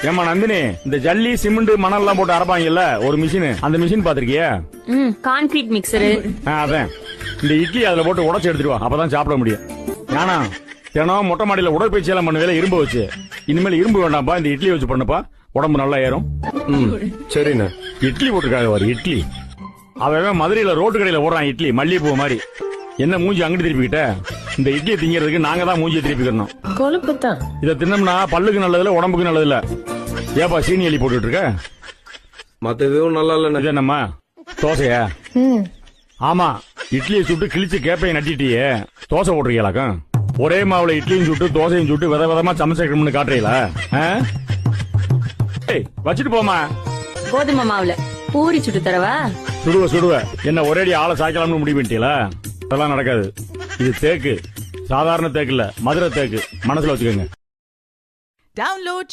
ஏமா நந்தினி, இந்த ஜல்லி சிமெண்ட் மணல் எல்லாம் போட்டு அரைப்பாங்கல்ல ஒரு மிஷின், அந்த மிஷின் பாத்திருக்கியா? Concrete mixture. அதான். இந்த இட்லி அதுல போட்டு உடைச்சு எடுத்துருவா, அப்பதான் சாப்பிட முடியும். ஏன்னா தினம் மொட்டை மாடியில உடற்பயிற்சி எல்லாம் பண்ணுவேல இரும்பு வச்சு. இனிமேல் இரும்பு வேண்டாம்ப்பா, இந்த இட்லி வச்சு பண்ணுப்பா, உடம்பு நல்லா ஏறும். சரிண்ணே. இட்லி போட்டுருக்காங்க ஒரு இட்லி. அவன் மதுரையில ரோட்டு கடையில ஓடுறான் இட்லி, மல்லிகைப்பூ மாதிரி. என்ன மூஞ்சி அங்கிட்டு திருப்பிக்கிட்ட? இந்த இட்லியை திங்கிறதுக்கு நாங்க தான் மூஞ்சியை திருப்பிக்கணும். கொழுப்புத்தான். இதை தின்னோம்னா பல்லுக்கு நல்லது இல்ல, உடம்புக்கு நல்லது இல்ல. ஏப்பா சீனி எலி போட்டுட்டு இருக்க? மத்த எதுவும் நல்லா இல்ல. இது என்னம்மா தோசையா? ஆமா, இட்லியை சுட்டு கிழிச்சு கேப்பையை நட்டிட்டியே, தோசை போட்டிருக்கீங்களாக்கா? ஒரே மாவுல இட்லியும் சுட்டு தோசையும் சுட்டு வித விதமா சமைச்சிருக்கணும்னு காட்டுறீங்களா? வச்சுட்டு போமா. கோதுமை மாவுல பூரி சுட்டு தரவா? சுடுவ என்ன ஒரேடி ஆளை சாய்க்கலாம்னு முடிவு பண்ணிட்டீங்களா? அதெல்லாம் நடக்காது. இது தேக்கு, சாதாரண தேக்கு இல்ல, மதுரை தேக்கு, மனசுல வச்சுக்கோங்க. Download